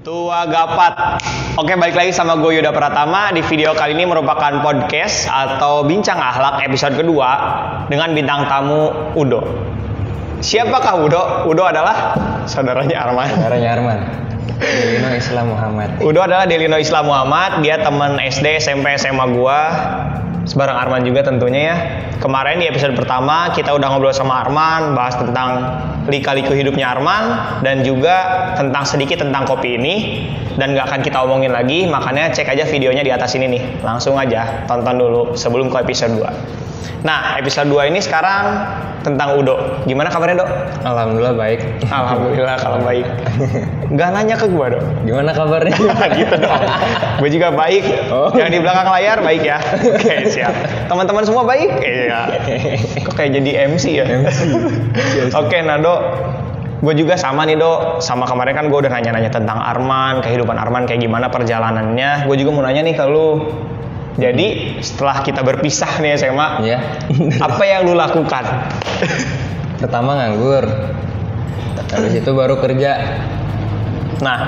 Tua Gapat. Oke, balik lagi sama gue Yuda Pratama. Di video kali ini merupakan podcast atau bincang akhlak episode kedua dengan bintang tamu Udo. Siapakah Udo? Udo adalah saudaranya Arman. Delino Islam Muhammad. Udo adalah Delino Islam Muhammad. Dia teman SD, SMP, SMA gua. Sebarang Arman juga tentunya ya. Kemarin di episode pertama kita udah ngobrol sama Arman, bahas tentang lika-liku hidupnya Arman dan juga tentang sedikit tentang kopi ini, dan gak akan kita omongin lagi, makanya cek aja videonya di atas ini nih. Langsung aja tonton dulu sebelum ke episode 2. Nah, episode 2 ini sekarang tentang Udo. Gimana kabarnya, Dok? Alhamdulillah baik. Alhamdulillah kalau baik. Gak nanya ke gua, Dok. Gimana kabarnya? Gitu dong. Gue juga baik. Yang di belakang layar baik ya. Oke, siap. Teman-teman semua baik? Iya. Kok kayak jadi MC ya? Oke, nah, Dok. Gue juga sama nih, Dok. Sama kemarin kan gue udah nanya-nanya tentang Arman, kehidupan Arman kayak gimana perjalanannya. Gue juga mau nanya nih ke lu. Jadi setelah kita berpisah nih SMA, Iya. apa yang lu lakukan? Pertama nganggur. Habis itu baru kerja. Nah,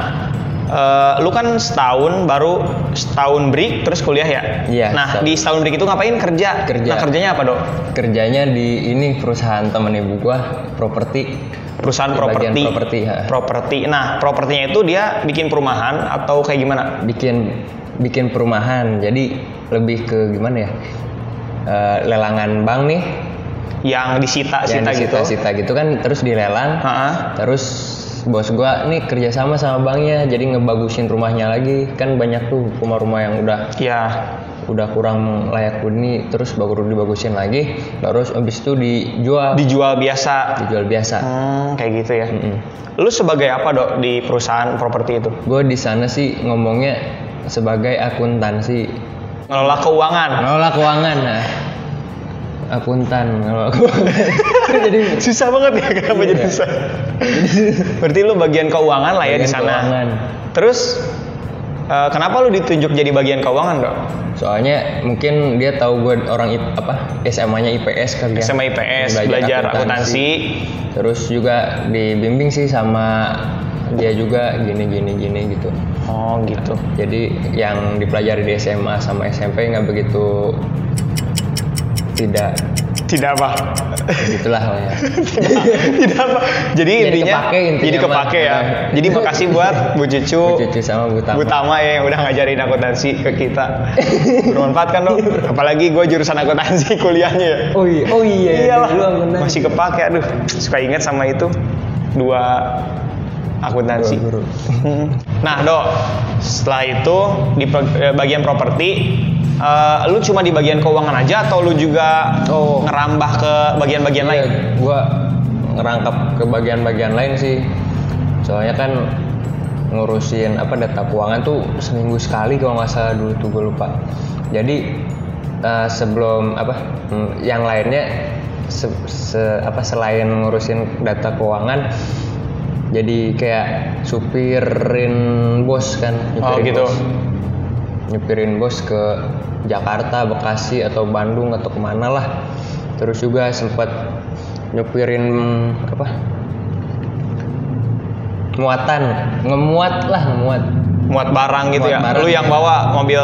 lu kan setahun break terus kuliah ya? Iya. Nah, di setahun break itu ngapain kerja? Nah, kerjanya apa, Dok? Kerjanya di ini perusahaan temen ibu gua, properti. Perusahaan Di bagian properti. properti, Properti. Nah, propertinya itu dia bikin perumahan atau kayak gimana? Bikin perumahan. Jadi lebih ke gimana ya? Lelangan bank nih. Yang disita-sita gitu. Disita gitu kan, terus dilelang. Terus bos gua nih kerjasama sama banknya, jadi ngebagusin rumahnya lagi. Kan banyak tuh rumah-rumah yang udah kurang layak huni, terus baru dibagusin lagi, terus abis itu dijual biasa. Kayak gitu ya. Lu sebagai apa, Dok, di perusahaan properti itu? Gue di sana sih ngomongnya sebagai akuntansi. Ngelola keuangan. Nah. Akuntan, ngelola keuangan. Jadi susah banget ya, kenapa jadi susah? Berarti lu bagian keuangan lah ya di sana. Keuangan. Terus kenapa lu ditunjuk jadi bagian keuangan, Dok? Soalnya mungkin dia tahu gue orang SMA-nya IPS kali ya. SMA IPS, belajar akuntansi. Terus juga dibimbing sih sama dia juga gini gitu. Oh, gitu. Jadi yang dipelajari di SMA sama SMP nggak begitu tidak apa? Begitulah ya. Tidak apa. Jadi intinya jadi kepake ya. Jadi makasih buat Bu Cucu sama Bu Tama ya yang udah ngajarin akuntansi ke kita. Bermanfaat kan, Dok? Apalagi gue jurusan akuntansi kuliahnya ya. Oh iya. Iyalah. Masih kepake, aduh. Suka ingat sama itu. Dua akuntansi. Nah, Dok, setelah itu di bagian properti, lu cuma di bagian keuangan aja atau lu juga ngerambah ke bagian-bagian lain? Gua ngerangkap ke bagian-bagian lain sih. Soalnya kan ngurusin data keuangan tuh seminggu sekali kalau nggak salah dulu tuh, gue lupa. Jadi sebelum yang lainnya selain ngurusin data keuangan, jadi kayak supirin bos kan. Nyupirin bos ke Jakarta, Bekasi atau Bandung atau kemana lah. Terus juga sempat nyupirin muat barang gitu ya. Lu yang bawa mobil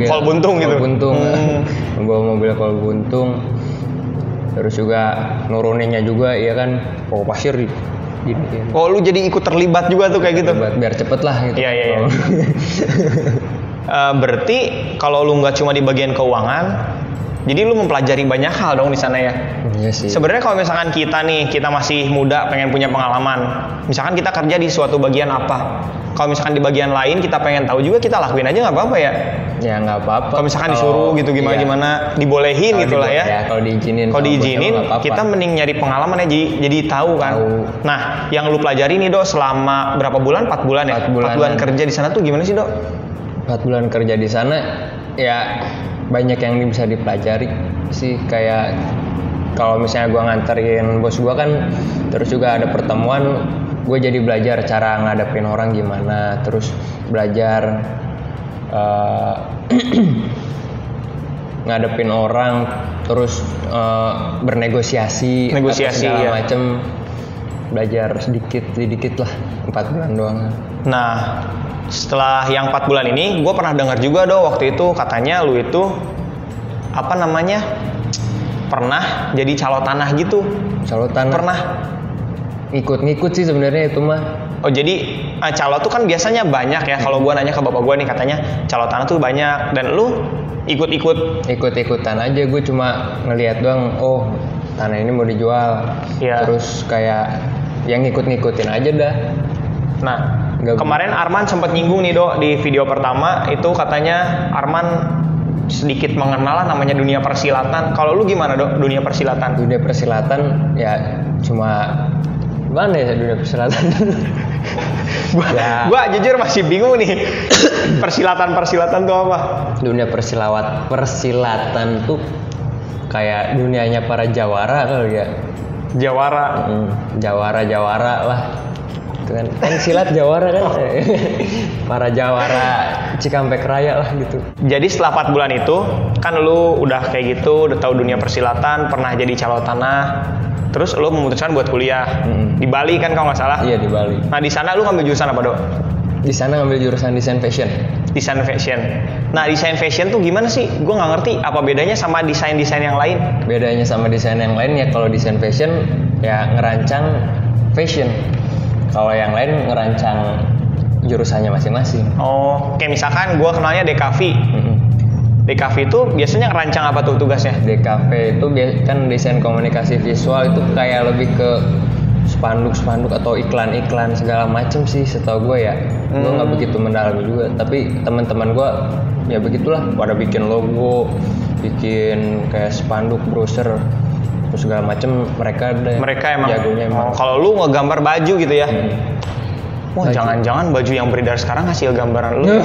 kol buntung gitu. Bawa mobil kol buntung. Terus juga nuruninnya juga ya kan, bawa pasir gini. Oh, lu jadi ikut terlibat juga tuh kayak gitu. Biar cepet lah gitu. Iya. Berarti kalau lu nggak cuma di bagian keuangan, jadi lu mempelajari banyak hal dong di sana ya. Iya sih. Sebenarnya kalau misalkan kita masih muda pengen punya pengalaman, misalkan kita kerja di suatu bagian apa, kalau misalkan di bagian lain kita pengen tahu juga, kita lakuin aja, nggak apa-apa ya. Ya nggak apa-apa. Kalau misalkan disuruh gitu gimana dibolehin gitulah ya. Kalau diizinin kita mending nyari pengalaman aja, jadi tahu kan. Nah, yang lu pelajari nih, Dok, selama berapa bulan? 4 bulan ya? 4 bulan kerja di sana tuh gimana sih, Dok? 4 bulan kerja di sana ya banyak yang bisa dipelajari sih. Kayak kalau misalnya gue nganterin bos gue kan, terus juga ada pertemuan, gue jadi belajar cara ngadepin orang gimana, terus belajar ngadepin orang, terus bernegosiasi segala macem. belajar sedikit lah, 4 bulan doang. Nah, setelah yang 4 bulan ini, gue pernah dengar juga waktu itu katanya lu itu pernah jadi calo tanah gitu. Calo tanah? Pernah. Ngikut sih sebenarnya itu mah. Oh jadi calo tuh kan biasanya banyak ya. Kalau gue nanya ke bapak gue nih, katanya calo tanah tuh banyak. Dan lu ikut-ikutan aja. Gue cuma ngelihat doang, oh tanah ini mau dijual. Ya. Terus kayak yang ngikutin aja dah. Nah, kemarin Arman sempat nyinggung nih di video pertama itu, katanya Arman sedikit mengenal namanya dunia persilatan. Kalau lu gimana dunia persilatan? Dunia persilatan ya cuma gimana ya dunia persilatan? Gua jujur masih bingung nih. Persilatan tuh apa? Dunia persilatan tuh kayak dunianya para jawara kali ya. Jawara. Jawara lah. Itu kan silat jawara kan. Para jawara Cikampek Raya lah gitu. Jadi setelah 4 bulan itu kan lu udah kayak gitu, udah tahu dunia persilatan, pernah jadi calo tanah. Terus lu memutuskan buat kuliah di Bali kan kalau nggak salah? Iya, di Bali. Nah, di sana lu ngambil jurusan apa, Dok? Di sana ngambil jurusan desain fashion. Desain fashion. Nah, desain fashion tuh gimana sih? Gue nggak ngerti. Apa bedanya sama desain-desain yang lain? Bedanya sama desain yang lain ya, kalau desain fashion ya ngerancang fashion. Kalau yang lain ngerancang jurusannya masing-masing. Oh, kayak misalkan gue kenalnya DKV. DKV itu biasanya ngerancang apa tuh tugasnya? DKV itu kan desain komunikasi visual, itu kayak lebih ke spanduk atau iklan segala macem sih setahu gue ya. Gue nggak begitu mendalami juga, tapi teman-teman gue ya begitulah, pada bikin logo, bikin kayak spanduk, brosur, terus segala macem. Mereka emang jagonya emang. Kalau lu ngegambar baju gitu ya? Wah, jangan-jangan baju yang beredar sekarang hasil gambaran lu.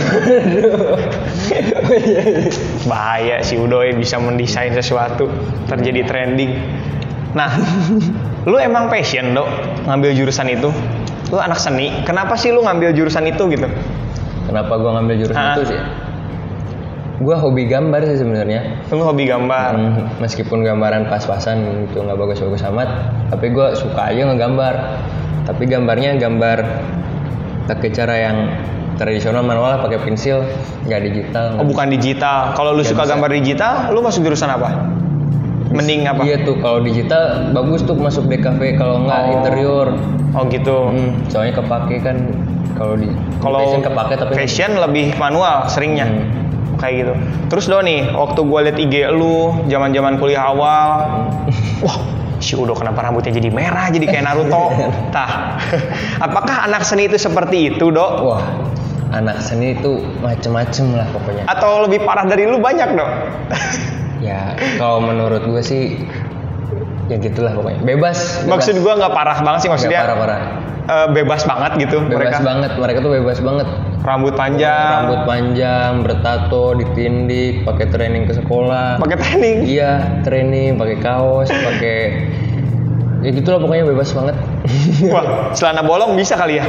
Bahaya si Udoy bisa mendesain sesuatu terjadi trending. Nah, lu emang passion, Dok, ngambil jurusan itu? Lu anak seni, kenapa sih lu ngambil jurusan itu gitu? Kenapa gua ngambil jurusan itu sih? Gua hobi gambar sih sebenarnya. Lu hobi gambar? Meskipun gambaran pas-pasan gitu, nggak bagus-bagus amat, tapi gua suka aja ngegambar. Tapi gambarnya gambar pakai cara yang tradisional, manual, pakai pensil, nggak digital. Oh, bukan digital. Kalau lu suka gambar digital, lu masuk jurusan apa? Mending apa? Iya tuh, kalau digital bagus tuh masuk DKV, kalau nggak interior. Oh gitu. Soalnya kepake kan kalau fashion kepake, tapi fashion lebih manual seringnya. Kayak gitu. Terus nih, waktu gue liat IG lu zaman-zaman kuliah awal, wah, si Udo kenapa rambutnya jadi merah, jadi kayak Naruto? Tah, apakah anak seni itu seperti itu, Dok? Wah, anak seni itu macem-macem lah pokoknya. Atau lebih parah dari lu banyak, Dok? Ya, kalau menurut gue sih ya gitulah pokoknya. Bebas. Maksud gue nggak parah banget sih, maksudnya. Gak parah. Bebas banget gitu. Bebas banget. Mereka tuh bebas banget. Rambut panjang, bertato, ditindik, pakai training ke sekolah. Pakai training? Iya, training, pakai kaos, pakai ya gitulah pokoknya, bebas banget. Wah, celana bolong bisa kali ya?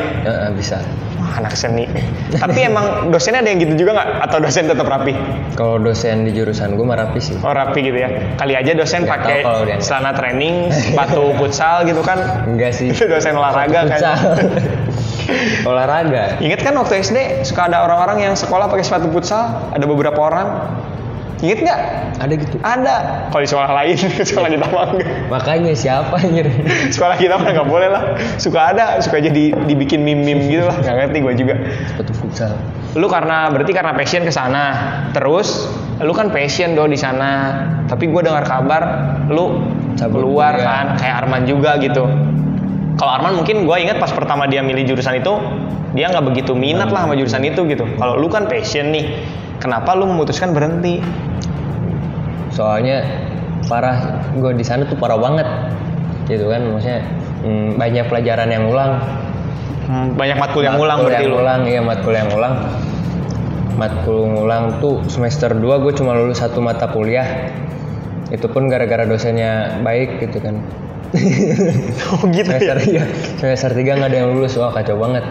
Bisa. Wah, anak seni. Tapi emang dosennya ada yang gitu juga nggak? Atau dosen tetap rapi? Kalau dosen di jurusan gue mah rapi sih. Oh, rapi gitu ya? Kali aja dosen pakai celana training, sepatu futsal gitu kan? Enggak sih. Itu dosen olahraga kan? Olahraga. Ingat kan waktu SD suka ada orang-orang yang sekolah pakai sepatu futsal? Ada beberapa orang. Ingat nggak? Ada gitu. Ada. Kalau di sekolah lain, sekolah kita mah enggak. Makanya siapa anjir? Sekolah kita mah nggak boleh lah. Suka jadi dibikin meme-meme gitu lah. Nggak ngerti gue juga. Sepatu futsal. Lu berarti karena passion ke sana. Terus lu kan passion di sana. Tapi gue dengar kabar lu keluar kan, kayak Arman juga gitu. Kalau Arman mungkin gue ingat pas pertama dia milih jurusan itu, dia nggak begitu minat lah sama jurusan itu gitu. Kalau lu kan passion nih, kenapa lu memutuskan berhenti? Soalnya parah, gue di sana tuh parah banget, gitu kan, maksudnya banyak pelajaran yang ulang. Banyak matkul yang ulang berarti lu? Iya, matkul yang ulang. Matkul ngulang tuh semester 2 gue cuma lulus 1 mata kuliah. Itu pun gara-gara dosennya baik gitu kan. Oh gitu semester, ya? Semester 3 gak ada yang lulus, wah kacau banget.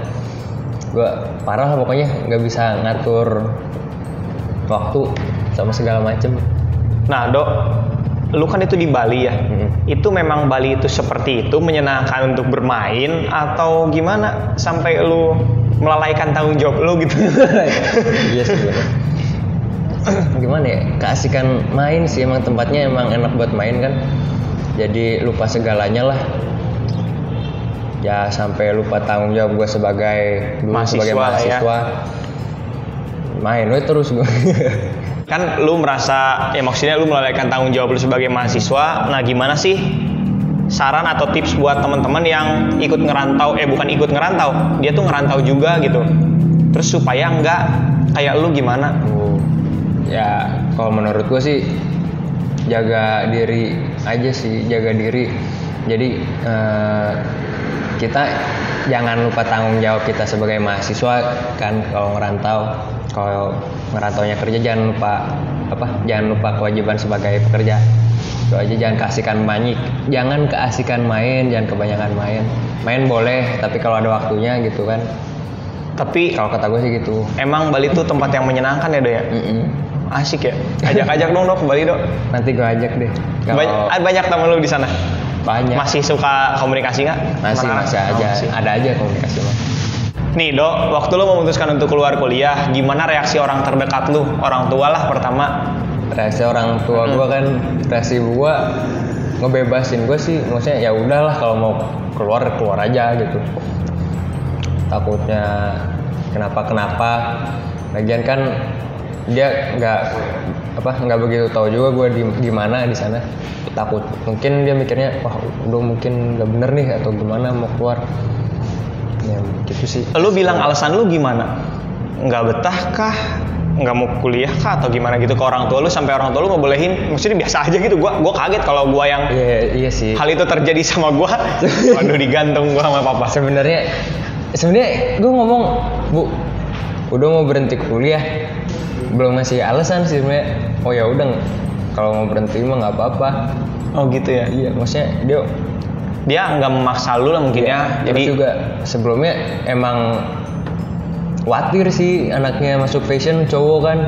Gue parah lah pokoknya, gak bisa ngatur waktu sama segala macem. Nah, Dok, lu kan itu di Bali ya. Itu memang Bali itu seperti itu, menyenangkan untuk bermain atau gimana sampai lu melalaikan tanggung jawab lu gitu? Iya sih bener. Gimana ya, keasikan main sih, emang tempatnya emang enak buat main kan, jadi lupa segalanya lah ya, sampai lupa tanggung jawab gue sebagai mahasiswa ya. Main we terus gue. Kan lu merasa ya, maksudnya lu melalaikan tanggung jawab lu sebagai mahasiswa. Nah gimana sih saran atau tips buat teman-teman yang ikut ngerantau, bukan ikut ngerantau, dia tuh ngerantau juga gitu, terus supaya enggak kayak lu gimana? Ya kalau menurut gue sih jaga diri aja sih, jaga diri. Jadi kita jangan lupa tanggung jawab kita sebagai mahasiswa kan. Kalau ngerantaunya kerja jangan lupa kewajiban sebagai pekerja. Itu aja, jangan keasikan main, jangan kebanyakan main. Main boleh tapi kalau ada waktunya gitu kan. Tapi kalau kata gue sih gitu. Emang Bali tuh tempat yang menyenangkan ya Do ya? Asik ya. Ajak dong ke Bali Do. Nanti gue ajak deh. Banyak temen lu di sana? Banyak. Masih suka komunikasi nggak? Masih aja. Ada aja komunikasi mah. Nih Do, waktu lu memutuskan untuk keluar kuliah, gimana reaksi orang terdekat lu? Orang tua lah pertama. Reaksi orang tua gue kan, reaksi gue ngebebasin gue sih, maksudnya ya udahlah kalau mau keluar aja gitu. Takutnya kenapa? Lagian kan dia nggak begitu tahu juga gue di mana di sana. Takut mungkin dia mikirnya wah udah mungkin nggak bener nih atau gimana mau keluar. Ya gitu sih. Lu bilang alasan lu gimana? Nggak betah kah? Nggak mau kuliah kah atau gimana gitu ke orang tua lu, sampai orang tua lu ngebolehin? Maksudnya biasa aja gitu. Gua kaget kalau gua yang iya sih. Hal itu terjadi sama gua. Waduh, digantung gua sama papa. Sebenarnya gua ngomong, Bu, udah mau berhenti kuliah. Belum ngasih alasan sih sebenarnya. Oh ya udah, kalau mau berhenti mah nggak apa-apa. Oh gitu ya. Iya, maksudnya dia nggak memaksa lu lah mungkin ya. Jadi juga sebelumnya emang khawatir sih anaknya masuk fashion, cowok kan.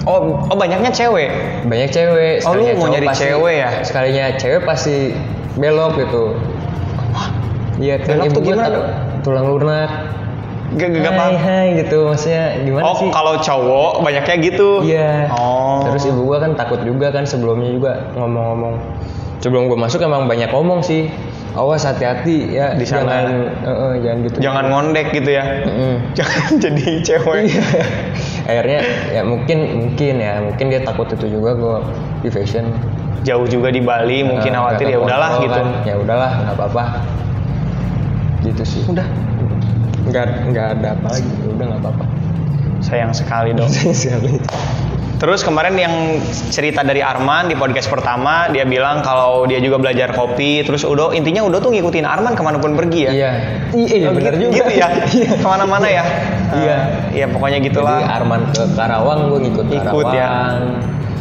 Oh banyaknya cewek. Banyak cewek. Oh lu mau nyari cewek ya? Sekalinya cewek pasti belok gitu. Iya kan, belok tuh gimana? Tulang lunak. Gak paham. Hai gitu, maksudnya gimana sih? Oh kalau cowok banyaknya gitu. Iya. Oh. Terus ibu gua kan takut juga kan, sebelumnya juga ngomong-ngomong. Sebelum gua masuk emang banyak ngomong sih. Awas hati-hati ya di sana. Jangan gitu. Jangan ngondek gitu ya. Jangan jadi cewek. Akhirnya ya mungkin dia takut itu juga gua di fashion. Jauh juga di Bali, mungkin khawatir, ya udahlah gitu. Kan. Ya udahlah, nggak apa-apa. Gitu sih. Udah. Nggak ada apa lagi. Udah nggak apa-apa. Sayang sekali dong. Terus kemarin yang cerita dari Arman di podcast pertama, dia bilang kalau dia juga belajar kopi. Terus intinya Udo tuh ngikutin Arman kemanapun pergi ya. Iya benar juga. Gitu ya. Kemana-mana ya. Iya pokoknya gitulah. Jadi Arman ke Karawang, gue ngikut Karawang. Ya.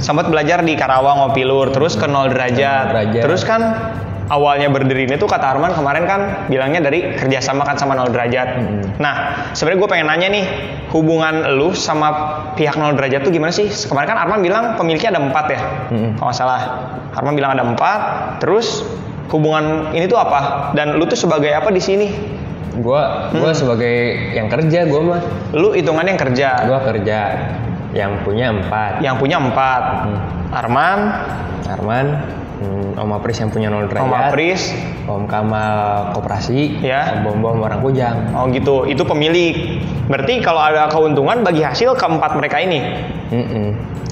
Sempat belajar di Karawang Ngopilur, terus ke 0 derajat. Terus kan awalnya berdiri ini tuh kata Arman kemarin kan bilangnya dari kerjasama kan sama 0 derajat. Nah sebenarnya gue pengen nanya nih, hubungan lu sama pihak 0 derajat tuh gimana sih? Kemarin kan Arman bilang pemiliknya ada 4 ya, kalau nggak salah. Arman bilang ada 4. Terus hubungan ini tuh apa? Dan lu tuh sebagai apa di sini? Gua sebagai yang kerja, gua mah. Lu hitungannya yang kerja? Gua kerja. Yang punya 4. Yang punya 4. Arman, Om Apris yang punya 0 derajat. Om Apris, Om Kamal koperasi, ya. Om Bom orang Kujang. Oh gitu, itu pemilik. Berarti kalau ada keuntungan bagi hasil ke-4 mereka ini.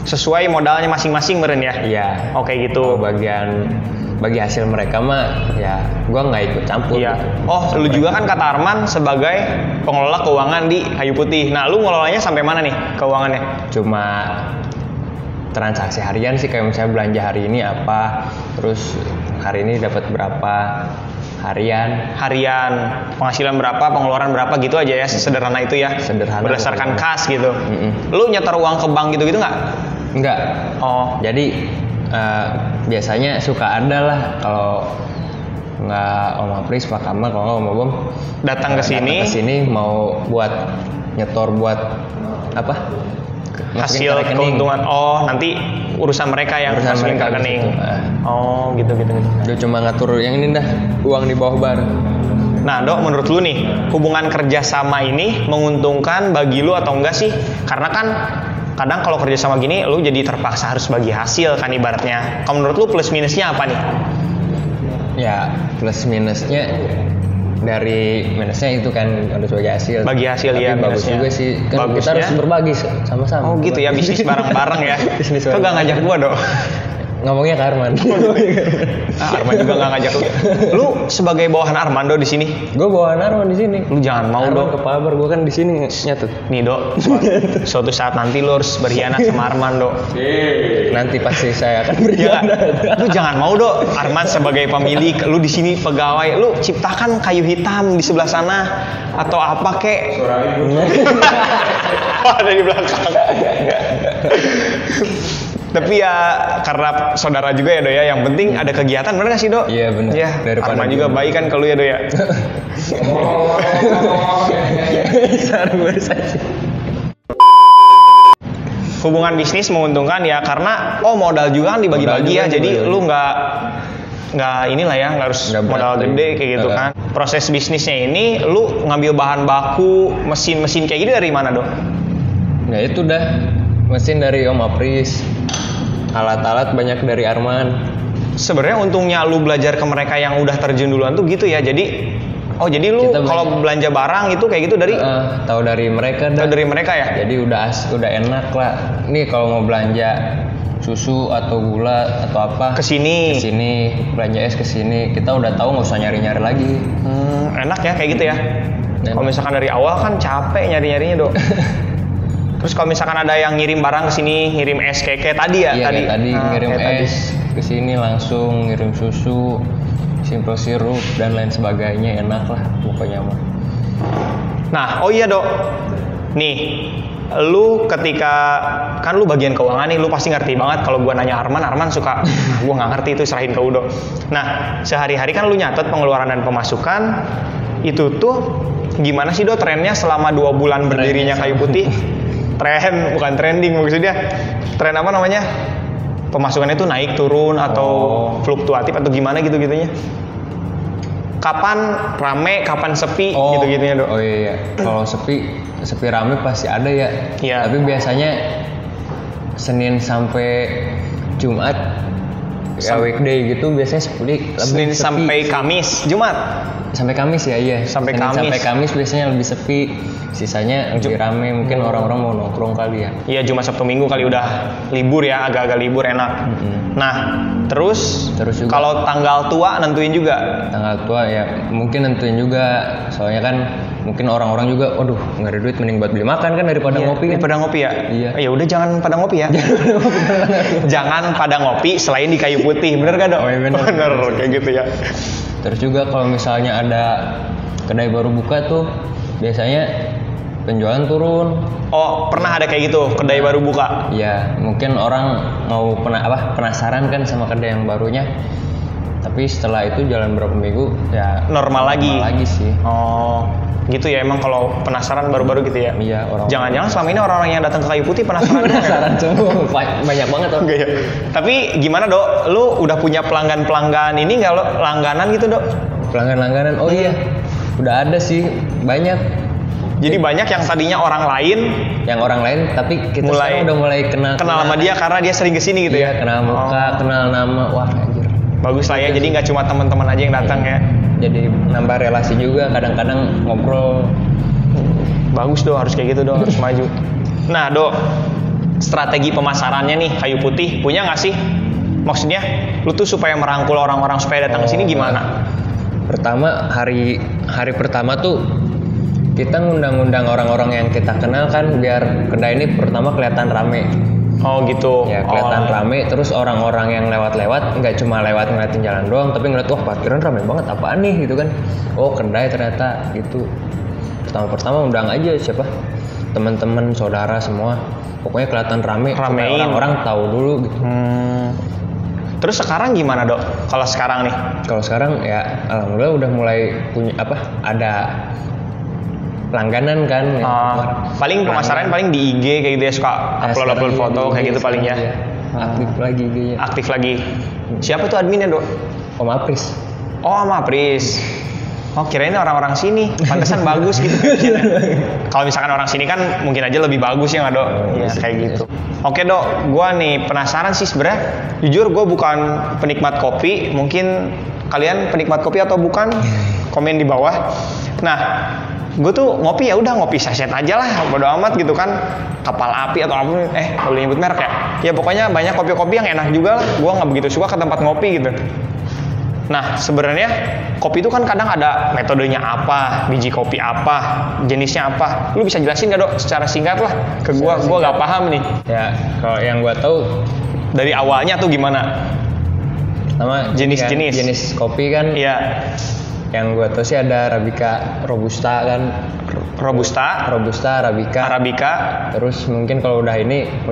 Sesuai modalnya masing-masing meren ya? Iya. Oke gitu. Bagi hasil mereka mah ya gua nggak ikut campur. Iya. Gitu. Oh, lu juga kan kata Arman sebagai pengelola keuangan di Kayu Putih. Nah, lu ngelolanya sampai mana nih keuangannya? Cuma transaksi harian sih, kayak misalnya belanja hari ini apa, terus hari ini dapat berapa, harian, penghasilan berapa, pengeluaran berapa gitu aja ya, sederhana itu ya. Sederhana. Berdasarkan kas gitu. Lu nyetor uang ke bank gitu-gitu nggak? Enggak. Oh. Jadi biasanya suka ada lah kalau nggak Om Apris, Pak Kamal, kalau nggak Om Bom datang ke sini mau buat nyetor buat apa? hasil keuntungan. Oh, nanti urusan mereka yang Urusan masukin ke mereka rekening. di situ. Oh, gitu. Dia cuma ngatur yang ini dah, uang di bawah bar. Nah, Dok, menurut lu nih, hubungan kerjasama ini menguntungkan bagi lu atau enggak sih? Karena kan kadang kalau kerjasama gini, lu jadi terpaksa harus bagi hasil kan ibaratnya. Kalau menurut lu plus minusnya apa nih? Ya plus minusnya, dari minusnya itu kan harus bagi hasil. Bagi hasil. Tapi ya bagus minusnya. juga sih. Kan kita harus berbagi sama-sama. Oh gitu ya, bisnis bareng-bareng ya. Bisnis Kok gak ngajak gua, Dok? Ngomongnya ke Arman. Arman juga gak ngajak lu. Lu sebagai bawahan Arman, Dok, di sini. Gue bawahan Arman di sini. Lu jangan mau, Arman Dok. ke Pabar, gue kan di sini nyatut. Nih, Dok. Suatu saat nanti lu harus berkhianat sama Arman, Dok. Nanti pasti saya akan Ya, berkhianat. lu jangan mau, Dok. Arman sebagai pemilik, lu di sini pegawai, lu ciptakan kayu hitam di sebelah sana atau apa kek? Oh, ada di belakang. Tapi ya karena saudara juga ya, Dok ya. Yang penting ada kegiatan, bener gak sih, Dok? Iya, bener. Ya, Daripada Arman juga baik kan kalau ya, Dok ya. Hubungan bisnis menguntungkan ya karena modal juga kan dibagi-bagi ya, jadi lu nggak inilah ya, nggak harus Nggak berat modal tuh. gede kayak gitu kan. Proses bisnisnya ini lu ngambil bahan baku mesin-mesin kayak gini dari mana, Dok? Nah itu dah, mesin dari Om Apris, alat-alat banyak dari Arman. Sebenarnya untungnya lu belajar ke mereka yang udah terjun duluan tuh gitu ya. Jadi lu Kita kalau belanja barang itu kayak gitu dari Tahu dari mereka dah. dari mereka ya? Jadi udah enak lah. Nih kalau mau belanja susu atau gula atau apa Kesini. belanja es kesini, kita udah tahu, nggak usah nyari-nyari lagi. Enak ya kayak gitu ya. Enak. Kalau misalkan dari awal kan capek nyari-nyarinya, Dok. Terus kalau misalkan ada yang ngirim barang ke sini, ngirim es kayak tadi ya, Iya, tadi ngirim kayak es ke sini langsung, ngirim susu, simple sirup dan lain sebagainya, enak lah pokoknya mah. Nah, oh iya, Dok. Nih, lu ketika kan lu bagian keuangan nih, lu pasti ngerti banget. Kalau gua nanya Arman suka, gua nggak ngerti itu, serahin ke Udo. Nah, sehari-hari kan lu nyatet pengeluaran dan pemasukan. Itu tuh gimana sih, Dok, trennya selama 2 bulan berdirinya Kayu Putih? Tren, bukan trending maksudnya. Tren apa namanya? Pemasukannya itu naik turun atau fluktuatif atau gimana gitu-gitunya? Kapan rame, kapan sepi gitu-gitunya, Dok? Oh iya, kalau sepi rame pasti ada ya. Iya. Tapi biasanya Senin sampai Jumat ya weekday gitu biasanya lebih Senin sepi. sampai Kamis, Jumat. Sampai Kamis ya, iya. Sampai Senin Kamis. sampai Kamis biasanya lebih sepi. Sisanya lebih rame, mungkin orang-orang mau nongkrong kali ya. Iya, Jumat Sabtu Minggu kali udah libur ya, agak-agak libur enak. Nah, terus juga kalau tanggal tua nentuin juga. Tanggal tua ya mungkin nentuin juga. Soalnya kan mungkin orang-orang juga, waduh nggak ada duit, mending buat beli makan kan daripada ngopi kan. Daripada ngopi ya? Iya. Ya udah jangan pada ngopi ya. Jangan pada ngopi selain di Kayu Putih, bener gak, Dok? Oh, iya, bener. Bener, kayak gitu ya. Terus juga kalau misalnya ada kedai baru buka tuh biasanya penjualan turun. Oh, pernah ada kayak gitu, kedai baru buka? Ya mungkin orang mau penasaran kan sama kedai yang barunya. Tapi setelah itu jalan berapa minggu ya Normal lagi sih. Oh, gitu ya, emang kalau penasaran baru-baru gitu ya? Iya, orang. Jangan-jangan selama ini orang-orang yang datang ke Kayu Putih penasaran? Penasaran semua, banyak banget orang. Enggak ya. Tapi gimana, Dok? Lu udah punya pelanggan ini nggak, lo? Langganan gitu, Dok? Pelanggan-langganan, oh iya, udah ada sih, banyak. Jadi banyak yang tadinya orang lain, tapi kita sekarang udah mulai kenal sama dia karena dia sering kesini gitu ya? Iya, kenal muka, kenal nama, wah anjir. Bagus lah ya, jadi nggak cuma teman-teman aja yang datang ya? Jadi nambah relasi juga, kadang-kadang ngobrol. Bagus, Dok, harus kayak gitu, Dok, harus maju. Nah, Dok, strategi pemasarannya nih Kayu Putih punya nggak sih? Maksudnya, lu tuh supaya merangkul orang-orang supaya datang ke sini gimana? Pertama, hari pertama tuh kita ngundang-undang orang-orang yang kita kenal kan, biar kedai ini pertama kelihatan rame. Oh gitu. Ya kelihatan rame, terus orang-orang yang lewat-lewat nggak cuma lewat ngeliatin jalan doang, tapi ngeliat wah parkiran rame banget, apaan nih gitu kan. Oh kedai ternyata gitu. Pertama undang aja siapa, teman-teman, saudara semua. Pokoknya kelihatan rame. Ramein. Orang-orang tahu dulu gitu. Terus sekarang gimana, Dok? Kalau sekarang nih? Kalau sekarang ya alhamdulillah udah mulai punya ada langganan kan. Paling pemasaran paling di IG kayak gitu ya, suka upload foto kayak gitu paling ya. Aktif lagi IG-nya. Aktif lagi. Siapa tuh adminnya, Dok? Om Apris. Oh, Om Apris. Oh, kirain orang-orang sini. Pantesan bagus gitu. Kalau misalkan orang sini kan mungkin aja lebih bagus ya nggak, Dok? Iya, kayak gitu. Oke, Dok. Gua nih penasaran sih sebenarnya. Jujur gue bukan penikmat kopi. Mungkin kalian penikmat kopi atau bukan? Komen di bawah. Nah, gue tuh ngopi ya udah ngopi saset aja lah, bodo amat gitu kan. Kapal api atau apa, boleh nyebut merek ya? Ya pokoknya banyak kopi-kopi yang enak juga lah. Gue nggak begitu suka ke tempat ngopi gitu. Nah sebenarnya kopi itu kan kadang ada metodenya apa, biji kopi apa, jenisnya apa. Lu bisa jelasin nggak, Dok? Secara singkat lah ke gue nggak paham nih. Ya kalau yang gue tahu dari awalnya tuh gimana? Sama jenis-jenis jenis kopi kan. Iya. Yang gue tahu sih ada Arabica, Robusta kan. Robusta, Arabica. Terus mungkin kalau udah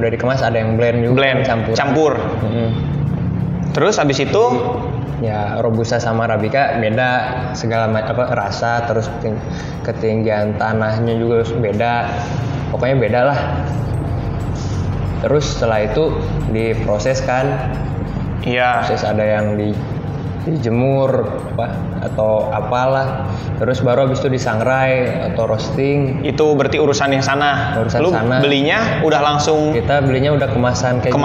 dikemas ada yang blend juga. Campur. Terus abis itu ya Robusta sama Arabica beda segala macam rasa, terus ketinggian tanahnya juga beda. Pokoknya beda lah. Terus setelah itu diproses kan. Iya. Proses ada yang dijemur atau apalah, terus baru habis itu disangrai atau roasting. Itu berarti urusan yang sana. Lu belinya udah langsung? Kita belinya udah kemasan kayak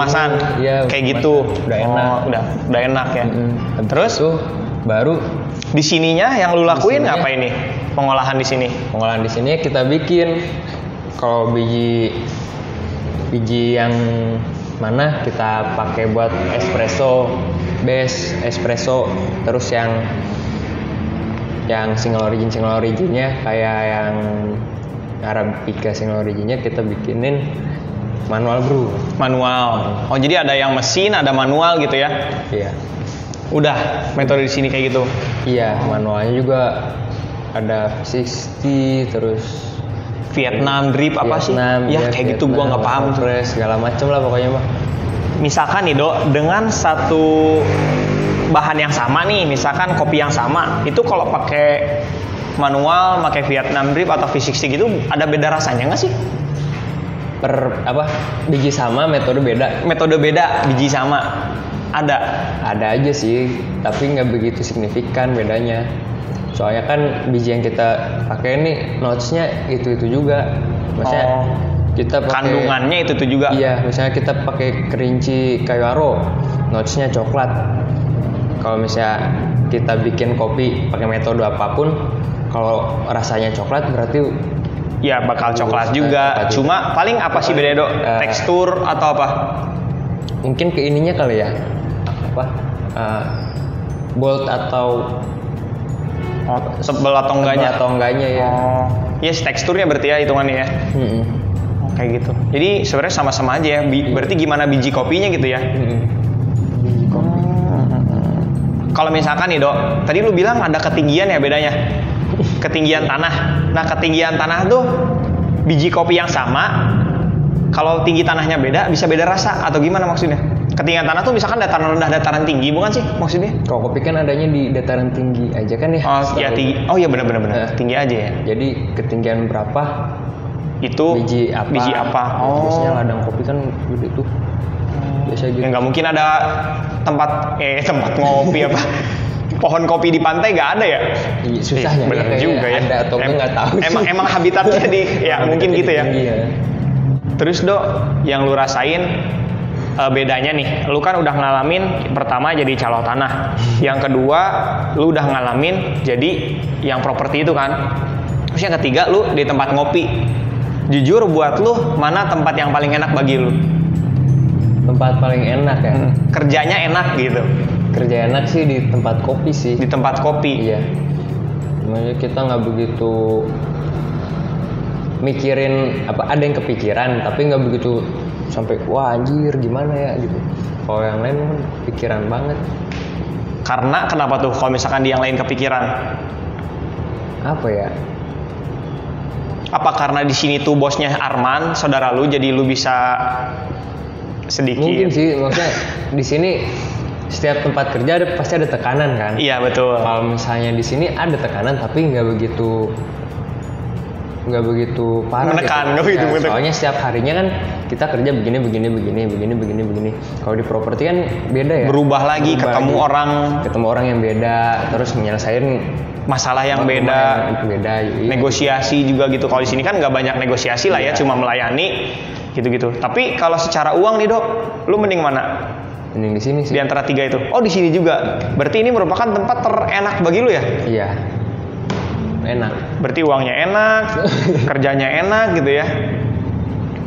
Iya, kayak gitu. Udah enak. Udah enak ya. Terus itu baru di sininya yang lu lakuin apa ini? Pengolahan di sini? Pengolahan di sini kita bikin kalau biji yang mana kita pakai buat espresso, base espresso, terus yang single originnya kayak yang Arabica single originnya kita bikinin manual brew. Manual. Oh jadi ada yang mesin, ada manual gitu ya? Iya. Udah metode di sini kayak gitu? Iya, manualnya juga ada 60 terus Vietnam drip apa sih? Ya kayak gitu gua nggak paham. Fresh segala macem lah pokoknya mah. Misalkan nih, Dok, dengan satu bahan yang sama nih, misalkan kopi yang sama, itu kalau pakai manual, pakai Vietnam drip atau V60 gitu, ada beda rasanya nggak sih? Biji sama, metode beda. Metode beda, biji sama. Ada aja sih, tapi nggak begitu signifikan bedanya. Soalnya kan biji yang kita pakai ini notes-nya itu juga. Maksudnya kita pakai kandungannya itu juga. Iya, misalnya kita pakai kerinci kayu aro, notes-nya coklat. Kalau misalnya kita bikin kopi pakai metode apapun, kalau rasanya coklat berarti ya bakal coklat juga. Cuma paling apa sih bedanya, Dok? Tekstur atau apa? Mungkin ke ininya kali ya. Bold atau sebel atau enggaknya ya. Yes, teksturnya berarti ya hitungannya ya. Kayak gitu. Jadi sebenarnya sama-sama aja ya. Berarti gimana biji kopinya gitu ya. Kalau misalkan nih, Dok, tadi lu bilang ada ketinggian ya bedanya. Ketinggian tanah. Nah, ketinggian tanah tuh biji kopi yang sama, kalau tinggi tanahnya beda, bisa beda rasa atau gimana maksudnya? Ketinggian tanah tuh misalkan dataran rendah, dataran tinggi, bukan sih maksudnya? Kalau kopi kan adanya di dataran tinggi aja kan ya? Tinggi. Oh iya benar. Tinggi aja ya. Jadi ketinggian berapa? Itu biji apa? Biasanya ladang kopi kan gede tuh. Biasa gitu. Nggak mungkin ada tempat ngopi apa? Pohon kopi di pantai nggak ada ya? Susah ya. Benar juga ya. Ada atau nggak tahu. Emang habitatnya ya mungkin gitu ya. Terus, Dok, yang lu rasain bedanya nih, lu kan udah ngalamin pertama jadi calo tanah, yang kedua lu udah ngalamin jadi yang properti itu kan, terus yang ketiga lu di tempat ngopi. Jujur buat lu mana tempat yang paling enak bagi lu? Tempat paling enak ya? Kerjanya enak gitu? Kerja enak sih di tempat kopi sih. Di tempat kopi? Iya. Makanya kita nggak begitu mikirin ada yang kepikiran tapi nggak begitu sampai wah anjir gimana ya gitu. Kalau yang lain kan pikiran banget. Karena kenapa tuh kalau misalkan di yang lain kepikiran? Apa ya? Apa karena di sini tuh bosnya Arman, saudara lu, jadi lu bisa sedikit? Mungkin sih, maksudnya di sini setiap tempat kerja pasti ada tekanan kan? Iya betul. Kalau misalnya di sini ada tekanan tapi nggak begitu nggak begitu parah Menekan, gitu. nggak begitu menekan. Soalnya setiap harinya kan kita kerja begini. Kalau di properti kan beda ya. Berubah lagi, ketemu orang yang beda, terus menyelesaikan masalah yang beda. Iya. Negosiasi juga gitu. Kalau di sini kan nggak banyak negosiasi lah ya, cuma melayani gitu-gitu. Tapi kalau secara uang nih Dok, lu mending mana? Mending di sini sih. Di antara 3 itu. Oh, di sini juga. Berarti ini merupakan tempat terenak bagi lu ya? Iya. Enak. Berarti uangnya enak, kerjanya enak gitu ya.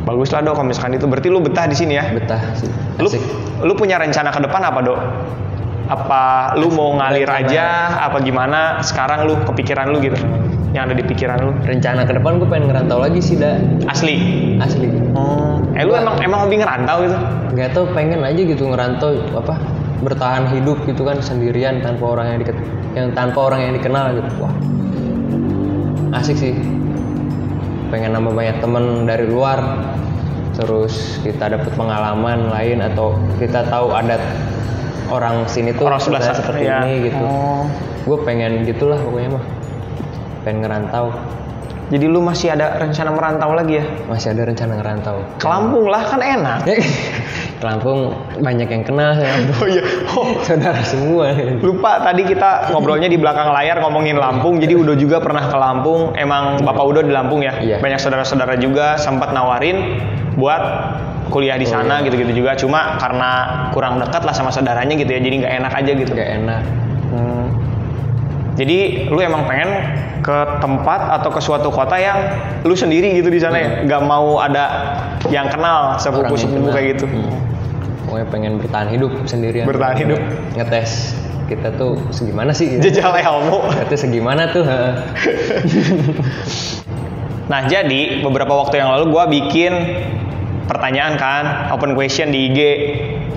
Bagus lah Dok kalau misalkan itu. Berarti lu betah di sini ya? Betah sih. Asik. Lu punya rencana ke depan apa Dok? Apa lu mau ngalir aja? Apa gimana? Sekarang lu kepikiran lu gitu? Yang ada di pikiran lu? Rencana ke depan gue pengen ngerantau lagi sih, Asli? Asli. Lu emang hobi ngerantau gitu? Gak tau, pengen aja gitu ngerantau bertahan hidup gitu kan sendirian tanpa orang yang dikenal gitu. Wah. Asik sih. Pengen nambah banyak temen dari luar, terus kita dapat pengalaman lain atau kita tahu adat orang sini tuh orang sebelah seperti ya. ini gitu. Gue pengen gitulah pokoknya mah, pengen ngerantau. Jadi lu masih ada rencana merantau lagi ya? Masih ada rencana ngerantau. Ke Lampung lah, kan enak. Ke Lampung banyak yang kenal ya. Oh iya. Saudara semua. Lupa tadi kita ngobrolnya di belakang layar ngomongin Lampung. Jadi Udo juga pernah ke Lampung. Emang Bapak Udo di Lampung ya? Iya. Banyak saudara-saudara juga sempat nawarin buat kuliah di sana gitu-gitu juga. Cuma karena kurang dekat lah sama saudaranya gitu ya. Jadi nggak enak aja gitu. Nggak enak. Jadi lu emang pengen ke tempat atau ke suatu kota yang lu sendiri gitu di sana ya? Nggak mau ada yang kenal sepupu-sepupu kayak gitu. Pokoknya pengen bertahan hidup sendirian. Bertahan hidup. Ngetes kita tuh segimana sih? Gitu. Jajal ilmu. Itu segimana tuh? Nah jadi beberapa waktu yang lalu gue bikin pertanyaan kan, open question di IG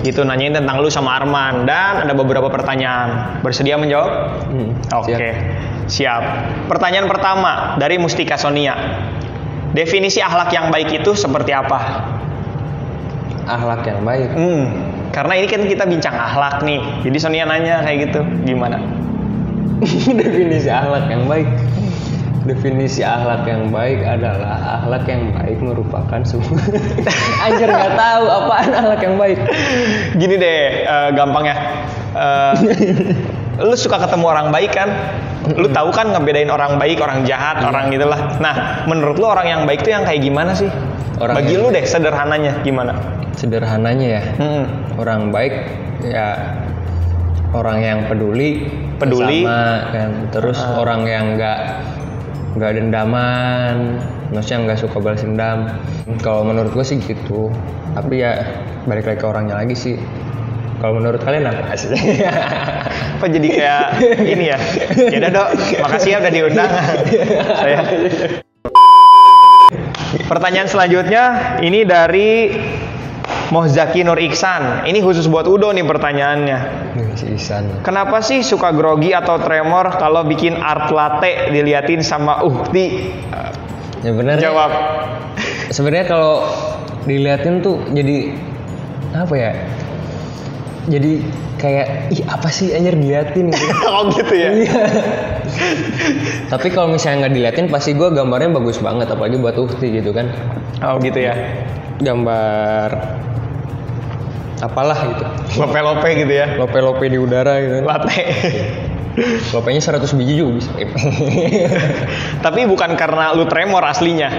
gitu, nanyain tentang lu sama Arman, dan ada beberapa pertanyaan. Bersedia menjawab? Oke. Siap. Pertanyaan pertama dari Mustika Sonia. Definisi akhlak yang baik itu seperti apa? Akhlak yang baik. Karena ini kan kita bincang akhlak nih. Jadi Sonia nanya kayak gitu. Gimana? Definisi akhlak yang baik. Definisi akhlak yang baik adalah akhlak yang baik merupakan semua. Anjir, nggak tahu apaan akhlak yang baik. Gini deh, gampang ya. Lu suka ketemu orang baik kan? Lu tahu kan ngebedain orang baik, orang jahat, orang gitulah. Nah, menurut lu orang yang baik tuh yang kayak gimana sih? Bagi lu deh sederhananya gimana? Sederhananya ya. Orang baik ya orang yang peduli sama kan. Terus orang yang nggak dendaman, maksudnya nggak suka balas dendam. Kalau menurut gue sih gitu. Tapi ya balik lagi ke orangnya lagi sih. Kalau menurut kalian apa sih? Apa jadi kayak ini ya? Ya udah Dok, makasih ya udah diundang. Saya. Pertanyaan selanjutnya ini dari Mohzaki Nur Iksan. Ini khusus buat Udo nih pertanyaannya. Si Ihsan. Kenapa sih suka grogi atau tremor kalau bikin art latte diliatin sama Ukti? Ya benar. Jawab. Sebenarnya kalau diliatin tuh jadi apa ya? Jadi kayak apa sih anjir diliatin gitu. Oh gitu ya. Tapi kalau misalnya nggak diliatin pasti gue gambarnya bagus banget, apalagi buat Ukti gitu kan. Oh gitu ya. Gambar apalah gitu. Lope-lope gitu ya. Lope-lope di udara gitu. Latte. Lopenya 100 biji juga bisa. Tapi bukan karena lu tremor aslinya.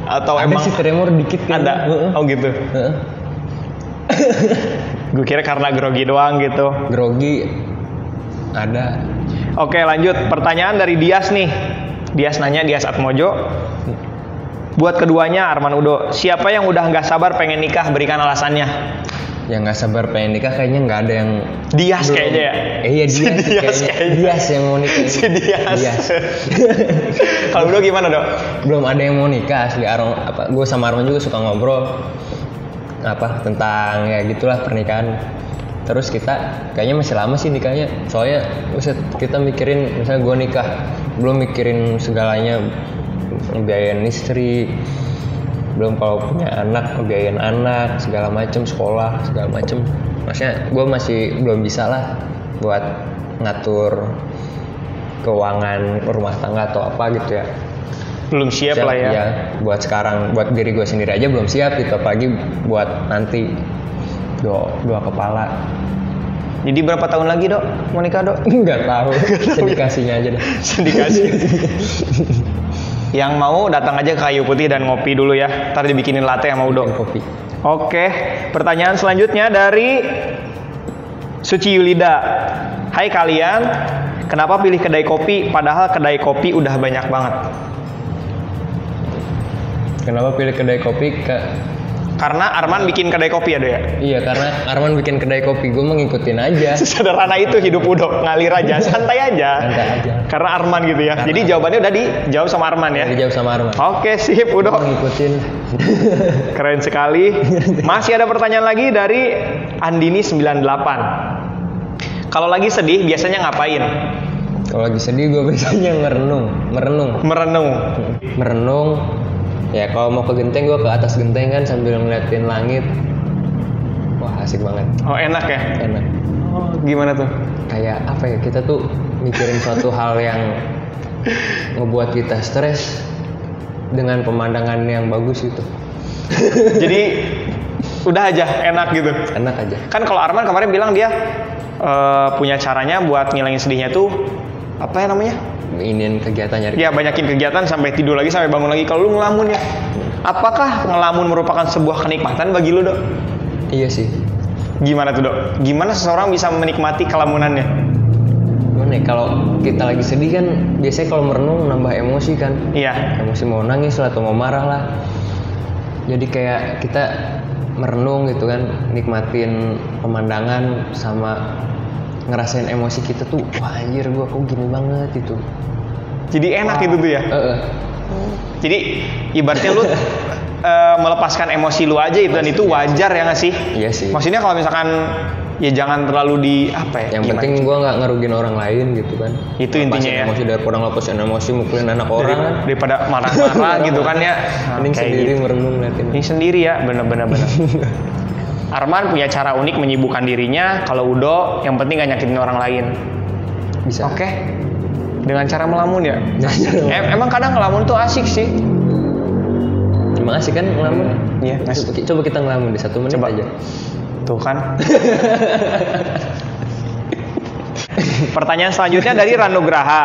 Atau ada emang sih tremor dikit kan. Ada. Oh gitu. Gue kira karena grogi doang gitu. Grogi ada. Oke lanjut. Pertanyaan dari Dias nih. Dias nanya, Dias Atmojo. Buat keduanya Arman Udo, siapa yang udah nggak sabar pengen nikah? Berikan alasannya. Yang nggak sabar pengen nikah kayaknya nggak ada yang. Dias belum. Kayaknya ya. Iya Dias kayaknya. Dias yang mau nikah. Si Dias. Kalau Udo gimana Dok? Belum ada yang mau nikah asli. Gue sama Arman juga suka ngobrol tentang ya gitulah pernikahan. Terus kita kayaknya masih lama sih nikahnya. Soalnya kita mikirin misalnya gue nikah, belum mikirin segalanya, ngebiayain istri, belum kalau punya anak ngebiayain anak, segala macem, sekolah segala macem. Maksudnya gue masih belum bisa lah buat ngatur keuangan rumah tangga atau apa gitu ya. Belum siap lah ya. Iya, buat sekarang, buat diri gue sendiri aja belum siap gitu, apalagi buat nanti dua kepala. Jadi berapa tahun lagi dok mau nikah dok? Nggak tahu, sedikasinya aja deh. Sedikasi. Yang mau datang aja ke Kayu Putih dan ngopi dulu ya. Ntar dibikinin latte sama Udo. Kopi. Oke, pertanyaan selanjutnya dari Suci Yulida. Hai kalian, kenapa pilih kedai kopi padahal kedai kopi udah banyak banget? Kenapa pilih kedai kopi? Karena Arman bikin kedai kopi ada ya? Iya, karena Arman bikin kedai kopi, gue mau ngikutin aja. Sederhana itu hidup Udo, ngalir aja, santai aja. Santai aja. Karena Arman gitu ya. Jadi jawabannya udah dijawab sama Arman ya? Dijawab sama Arman. Oke, sip Udo. Ngikutin. Keren sekali. Masih ada pertanyaan lagi dari Andini 98. Kalau lagi sedih biasanya ngapain? Kalau lagi sedih gue biasanya merenung. Ya kalau mau ke genteng gue ke atas genteng kan sambil ngeliatin langit. Wah asik banget. Oh enak ya? Enak. Oh, gimana tuh? Kayak apa ya, kita tuh mikirin suatu hal yang ngebuat kita stres dengan pemandangan yang bagus gitu. Jadi udah aja enak gitu. Enak aja. Kan kalau Arman kemarin bilang dia punya caranya buat ngilangin sedihnya tuh apa ya namanya? Iniin kegiatannya. Ya banyakin kegiatan sampai tidur lagi sampai bangun lagi. Kalau lu ngelamun ya, apakah ngelamun merupakan sebuah kenikmatan bagi lu dok? Iya sih. Gimana tuh dok? Gimana seseorang bisa menikmati kelamunannya? Gimana ya, kalau kita lagi sedih kan biasanya kalau merenung nambah emosi kan. Iya. Emosi mau nangis lah atau mau marah lah. Jadi kayak kita merenung gitu kan, nikmatin pemandangan sama ngerasain emosi kita tuh, wah anjir gua kok gini banget itu. Jadi enak gitu tuh ya? Jadi ibaratnya lu melepaskan emosi lu aja itu, dan itu wajar ya nggak sih? Iya sih. Maksudnya kalau misalkan ya jangan terlalu di apa ya? Yang penting gua nggak ngerugin orang lain gitu kan. Itu intinya ya. Emosi daripada ngelepasin emosi mukulin anak orang kan. Daripada marah-marah gitu kan ya. Mending sendiri gitu. Merenung liatin. Ini sendiri ya, bener-bener. Arman punya cara unik menyibukkan dirinya. Kalau Udo yang penting gak nyakitin orang lain. Bisa. Oke. Dengan cara melamun ya. Emang kadang ngelamun tuh asik sih. Emang asik kan ngelamun? Iya. Coba kita ngelamun di 1 menit aja. Tuh kan. Pertanyaan selanjutnya dari Ranugraha.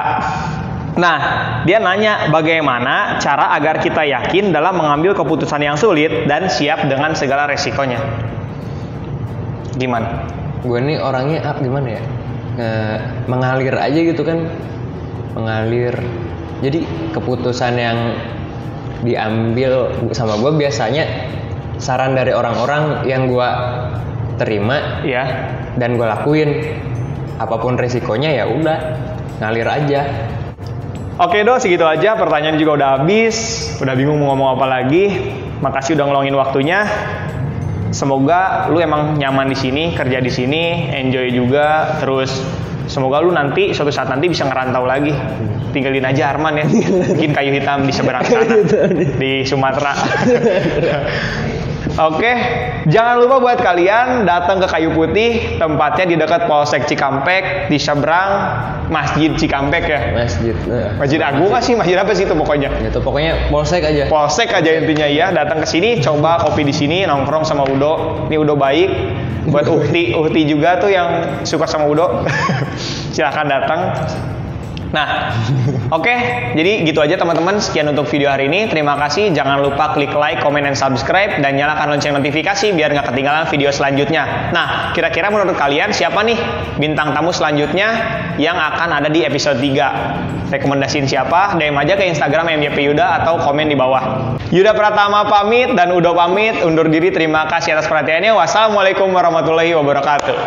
Nah, dia nanya bagaimana cara agar kita yakin dalam mengambil keputusan yang sulit dan siap dengan segala resikonya. Gimana? Gue nih orangnya gimana ya? Mengalir aja gitu kan. Mengalir. Jadi keputusan yang diambil sama gue biasanya saran dari orang-orang yang gue terima ya, dan gue lakuin. Apapun resikonya ya udah ngalir aja. Oke dok, segitu aja. Pertanyaan juga udah habis. Udah bingung mau ngomong apa lagi. Makasih udah ngeluangin waktunya. Semoga lu emang nyaman di sini, kerja di sini, enjoy juga. Terus semoga lu nanti suatu saat nanti bisa ngerantau lagi. Tinggalin aja Arman ya, bikin kayu hitam di seberang sana di Sumatera. Oke, jangan lupa buat kalian datang ke Kayu Putih, tempatnya di dekat Polsek Cikampek, di seberang Masjid Cikampek ya. Masjid Agung nggak sih? Masjid apa sih itu pokoknya? Itu pokoknya Polsek aja. Polsek aja intinya ya. Datang ke sini, coba kopi di sini, nongkrong sama Udo. Ini Udo baik. Buat Uhti juga tuh yang suka sama Udo. Silahkan datang. Nah, oke, jadi gitu aja teman-teman. Sekian untuk video hari ini. Terima kasih. Jangan lupa klik like, comment, dan subscribe, dan nyalakan lonceng notifikasi biar nggak ketinggalan video selanjutnya. Nah, kira-kira menurut kalian siapa nih bintang tamu selanjutnya yang akan ada di episode 3? Rekomendasiin siapa? DM aja ke Instagram MJP Yuda atau komen di bawah. Yuda Pratama pamit dan Udo pamit. Undur diri. Terima kasih atas perhatiannya. Wassalamualaikum warahmatullahi wabarakatuh.